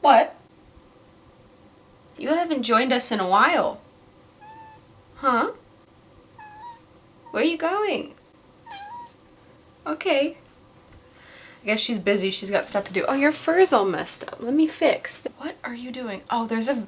What? You haven't joined us in a while. Huh? Where are you going? Okay. I guess she's busy. She's got stuff to do. Oh, your fur's all messed up. Let me fix. What are you doing? Oh, there's a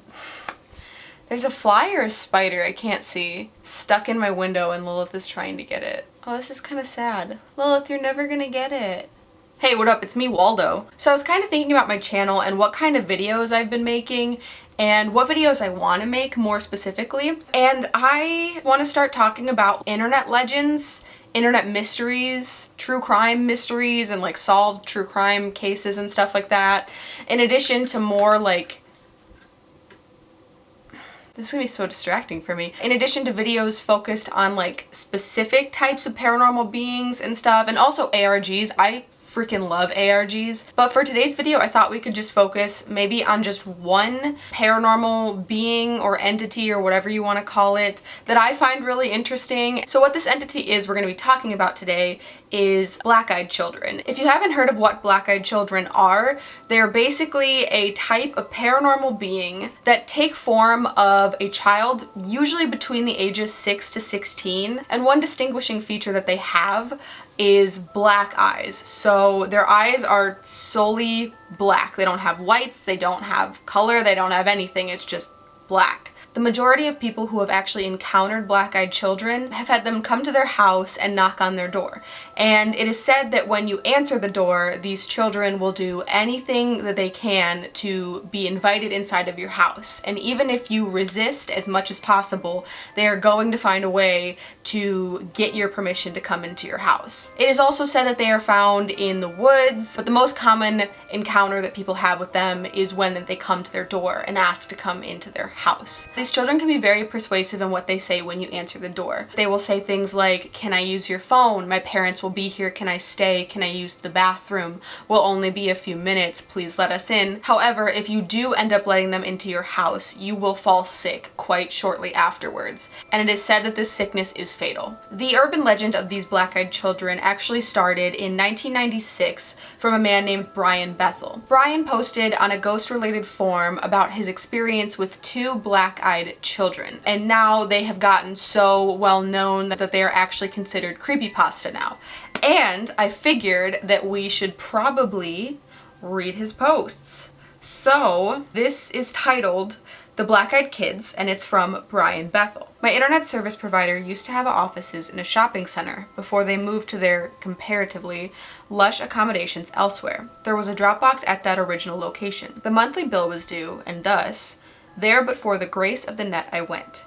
fly or a spider I can't see stuck in my window and Lilith is trying to get it. Oh, this is kind of sad. Lilith, you're never gonna get it. Hey, what up? It's me, Waldo. So I was kind of thinking about my channel and what kind of videos I've been making and what videos I want to make more specifically. And I want to start talking about internet legends, internet mysteries, true crime mysteries, and like solved true crime cases and stuff like that. In addition to more like... This is gonna be so distracting for me. In addition to videos focused on like specific types of paranormal beings and stuff, and also ARGs. I freaking love ARGs. But for today's video, I thought we could just focus maybe on just one paranormal being or entity or whatever you want to call it that I find really interesting. So what this entity is we're going to be talking about today is black-eyed children. If you haven't heard of what black-eyed children are, they're basically a type of paranormal being that take form of a child usually between the ages 6 to 16. And one distinguishing feature that they have is black eyes. So their eyes are solely black. They don't have whites, they don't have color, they don't have anything. It's just black. The majority of people who have actually encountered black-eyed children have had them come to their house and knock on their door. And it is said that when you answer the door, these children will do anything that they can to be invited inside of your house. And even if you resist as much as possible, they are going to find a way to get your permission to come into your house. It is also said that they are found in the woods, but the most common encounter that people have with them is when they come to their door and ask to come into their house. These children can be very persuasive in what they say when you answer the door. They will say things like, "Can I use your phone? My parents will be here. Can I stay? Can I use the bathroom? Will only be a few minutes. Please let us in." However, if you do end up letting them into your house, you will fall sick quite shortly afterwards. And it is said that this sickness is fatal. The urban legend of these black-eyed children actually started in 1996 from a man named Brian Bethel. Brian posted on a ghost-related forum about his experience with two black-eyed children, and now they have gotten so well known that they are actually considered creepypasta now. And I figured that we should probably read his posts. So this is titled The Black-Eyed Kids, and it's from Brian Bethel. My internet service provider used to have offices in a shopping center before they moved to their comparatively lush accommodations elsewhere. There was a Dropbox at that original location. The monthly bill was due, and thus, there but for the grace of the net I went.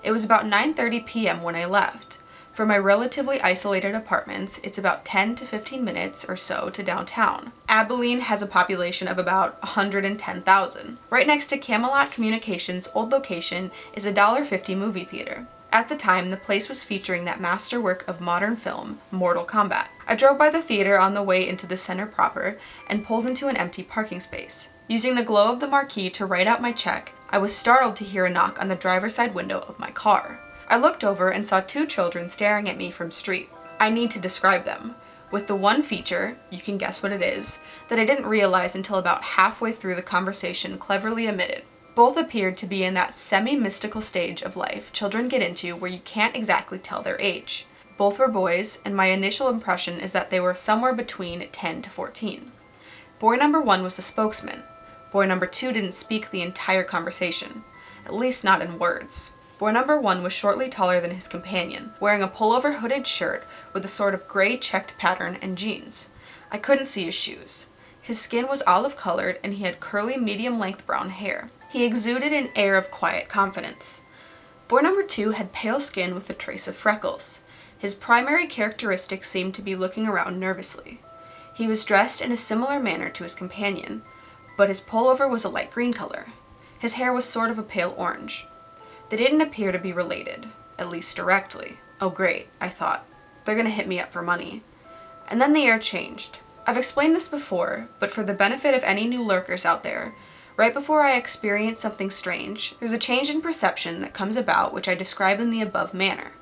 It was about 9:30 p.m. when I left. For my relatively isolated apartments, it's about 10 to 15 minutes or so to downtown. Abilene has a population of about 110,000. Right next to Camelot Communications' old location is a $1.50 movie theater. At the time, the place was featuring that masterwork of modern film, Mortal Kombat. I drove by the theater on the way into the center proper and pulled into an empty parking space. Using the glow of the marquee to write out my check, I was startled to hear a knock on the driver's side window of my car. I looked over and saw two children staring at me from street. I need to describe them, with the one feature, you can guess what it is, that I didn't realize until about halfway through the conversation cleverly omitted. Both appeared to be in that semi-mystical stage of life children get into where you can't exactly tell their age. Both were boys, and my initial impression is that they were somewhere between 10 to 14. Boy number 1 was the spokesman. Boy number 2 didn't speak the entire conversation, at least not in words. Boy number 1 was shortly taller than his companion, wearing a pullover hooded shirt with a sort of gray checked pattern and jeans. I couldn't see his shoes. His skin was olive colored and he had curly medium-length brown hair. He exuded an air of quiet confidence. Boy number 2 had pale skin with a trace of freckles. His primary characteristic seemed to be looking around nervously. He was dressed in a similar manner to his companion, but his pullover was a light green color. His hair was sort of a pale orange. They didn't appear to be related, at least directly. Oh great, I thought. They're gonna hit me up for money. And then the air changed. I've explained this before, but for the benefit of any new lurkers out there, right before I experience something strange, there's a change in perception that comes about which I describe in the above manner.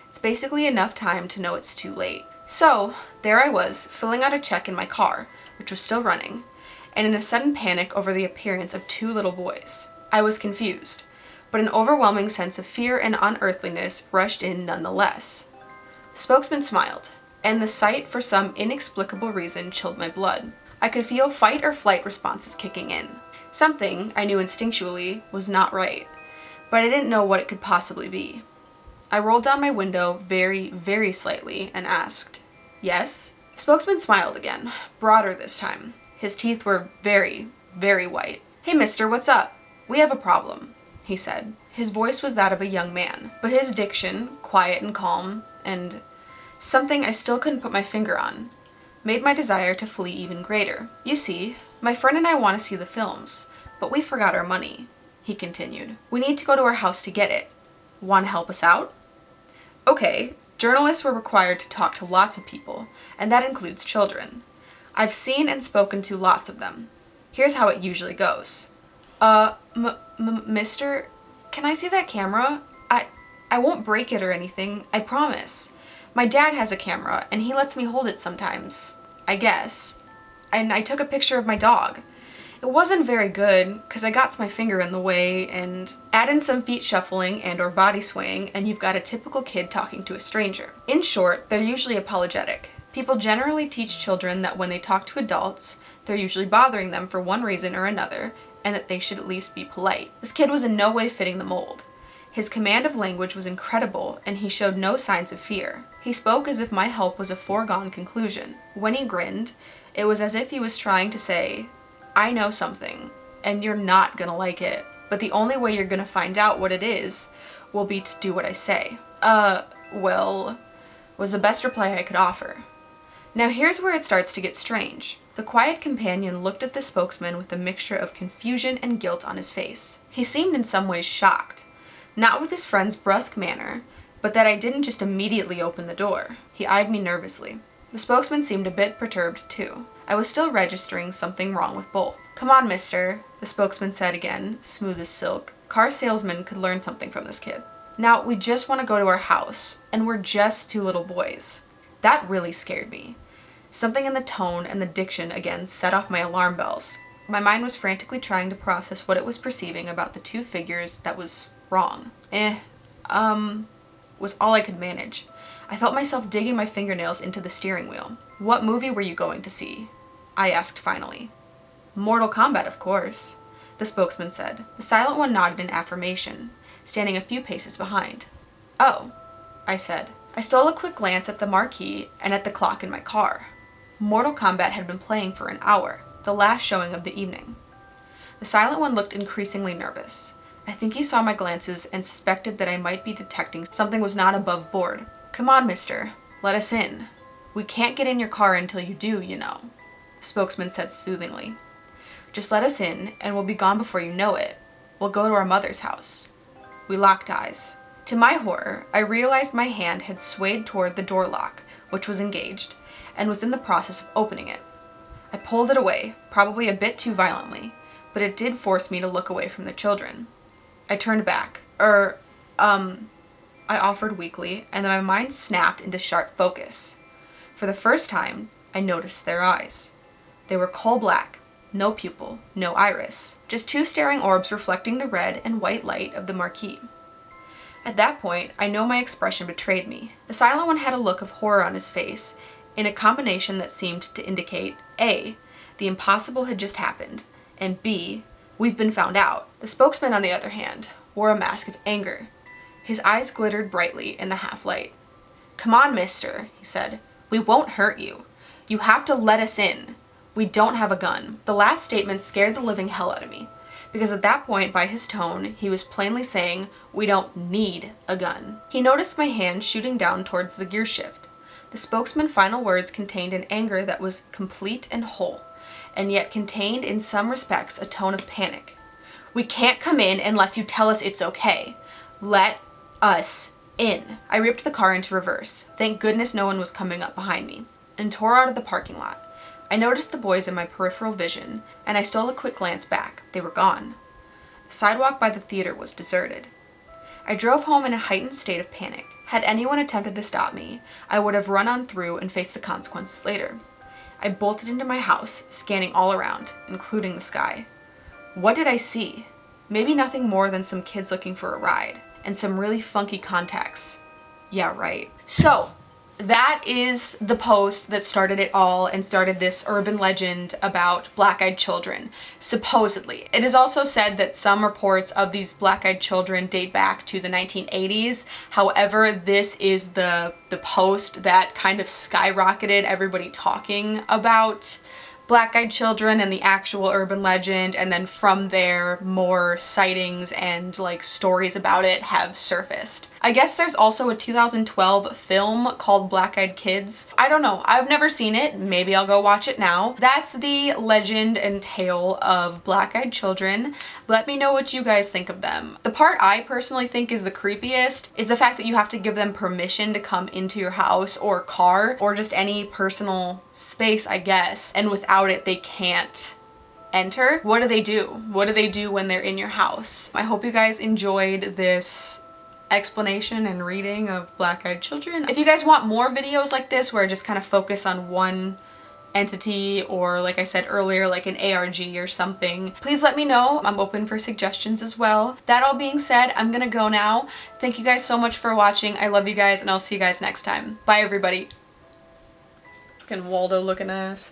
It's basically enough time to know it's too late. So, there I was, filling out a check in my car, which was still running, and in a sudden panic over the appearance of 2 little boys. I was confused, but an overwhelming sense of fear and unearthliness rushed in nonetheless. The spokesman smiled, and the sight, for some inexplicable reason, chilled my blood. I could feel fight or flight responses kicking in. Something, I knew instinctually, was not right, but I didn't know what it could possibly be. I rolled down my window very, very slightly and asked, "Yes?" The spokesman smiled again, broader this time. His teeth were very, very white. "Hey mister, what's up? We have a problem," he said. His voice was that of a young man, but his diction, quiet and calm, and something I still couldn't put my finger on, made my desire to flee even greater. "You see, my friend and I want to see the films, but we forgot our money," he continued. "We need to go to our house to get it. Want to help us out?" Okay, journalists were required to talk to lots of people, and that includes children. I've seen and spoken to lots of them. Here's how it usually goes. Mister, can I see that camera? I won't break it or anything, I promise. My dad has a camera, and he lets me hold it sometimes, I guess. And I took a picture of my dog. It wasn't very good, because I got my finger in the way, and add in some feet shuffling and or body swaying, and you've got a typical kid talking to a stranger. In short, they're usually apologetic. People generally teach children that when they talk to adults, they're usually bothering them for one reason or another, and that they should at least be polite. This kid was in no way fitting the mold. His command of language was incredible, and he showed no signs of fear. He spoke as if my help was a foregone conclusion. When he grinned, it was as if he was trying to say, "I know something, and you're not gonna like it, but the only way you're gonna find out what it is will be to do what I say." Well, was the best reply I could offer. Now here's where it starts to get strange. The quiet companion looked at the spokesman with a mixture of confusion and guilt on his face. He seemed in some ways shocked, not with his friend's brusque manner, but that I didn't just immediately open the door. He eyed me nervously. The spokesman seemed a bit perturbed too. I was still registering something wrong with both. "Come on, mister," the spokesman said again, smooth as silk. Car salesmen could learn something from this kid. "Now, we just want to go to our house, and we're just 2 little boys." That really scared me. Something in the tone and the diction again set off my alarm bells. My mind was frantically trying to process what it was perceiving about the 2 figures that was wrong. Was all I could manage. I felt myself digging my fingernails into the steering wheel. "What movie were you going to see?" I asked finally. "Mortal Kombat, of course," the spokesman said. The silent one nodded in affirmation, standing a few paces behind. "Oh," I said. I stole a quick glance at the marquee and at the clock in my car. Mortal Kombat had been playing for an hour, the last showing of the evening. The silent one looked increasingly nervous. I think he saw my glances and suspected that I might be detecting something was not above board. "Come on, mister. Let us in. We can't get in your car until you do, you know," the spokesman said soothingly. "Just let us in, and we'll be gone before you know it. We'll go to our mother's house." We locked eyes. To my horror, I realized my hand had swayed toward the door lock, which was engaged, and was in the process of opening it. I pulled it away, probably a bit too violently, but it did force me to look away from the children. I turned back. I offered weakly, and then my mind snapped into sharp focus. For the first time, I noticed their eyes. They were coal black, no pupil, no iris, just 2 staring orbs reflecting the red and white light of the marquee. At that point, I know my expression betrayed me. The silent one had a look of horror on his face, in a combination that seemed to indicate A, the impossible had just happened, and B, we've been found out. The spokesman, on the other hand, wore a mask of anger. His eyes glittered brightly in the half-light. "Come on, mister," he said. "We won't hurt you. You have to let us in. We don't have a gun." The last statement scared the living hell out of me, because at that point, by his tone, he was plainly saying, "We don't need a gun." He noticed my hand shooting down towards the gear shift. The spokesman's final words contained an anger that was complete and whole, and yet contained in some respects a tone of panic. "We can't come in unless you tell us it's okay. Let us in." I ripped the car into reverse. Thank goodness no one was coming up behind me, and tore out of the parking lot. I noticed the boys in my peripheral vision, and I stole a quick glance back. They were gone. The sidewalk by the theater was deserted. I drove home in a heightened state of panic. Had anyone attempted to stop me, I would have run on through and faced the consequences later. I bolted into my house, scanning all around, including the sky. What did I see? Maybe nothing more than some kids looking for a ride, and some really funky contacts. Yeah, right. So, that is the post that started it all and started this urban legend about black-eyed children, supposedly. It is also said that some reports of these black-eyed children date back to the 1980s. However, this is the post that kind of skyrocketed everybody talking about black-eyed children and the actual urban legend, and then from there more sightings and like stories about it have surfaced. I guess there's also a 2012 film called Black-Eyed Kids. I don't know, I've never seen it, maybe I'll go watch it now. That's the legend and tale of black-eyed children. Let me know what you guys think of them. The part I personally think is the creepiest is the fact that you have to give them permission to come into your house or car or just any personal space, I guess, and without it they can't enter. What do they do? What do they do when they're in your house? I hope you guys enjoyed this explanation and reading of black-eyed children. If you guys want more videos like this where I just kind of focus on one entity, or like I said earlier, like an ARG or something, please let me know. I'm open for suggestions as well. That all being said, I'm gonna go now. Thank you guys so much for watching. I love you guys, and I'll see you guys next time. Bye everybody. Fucking Waldo looking ass.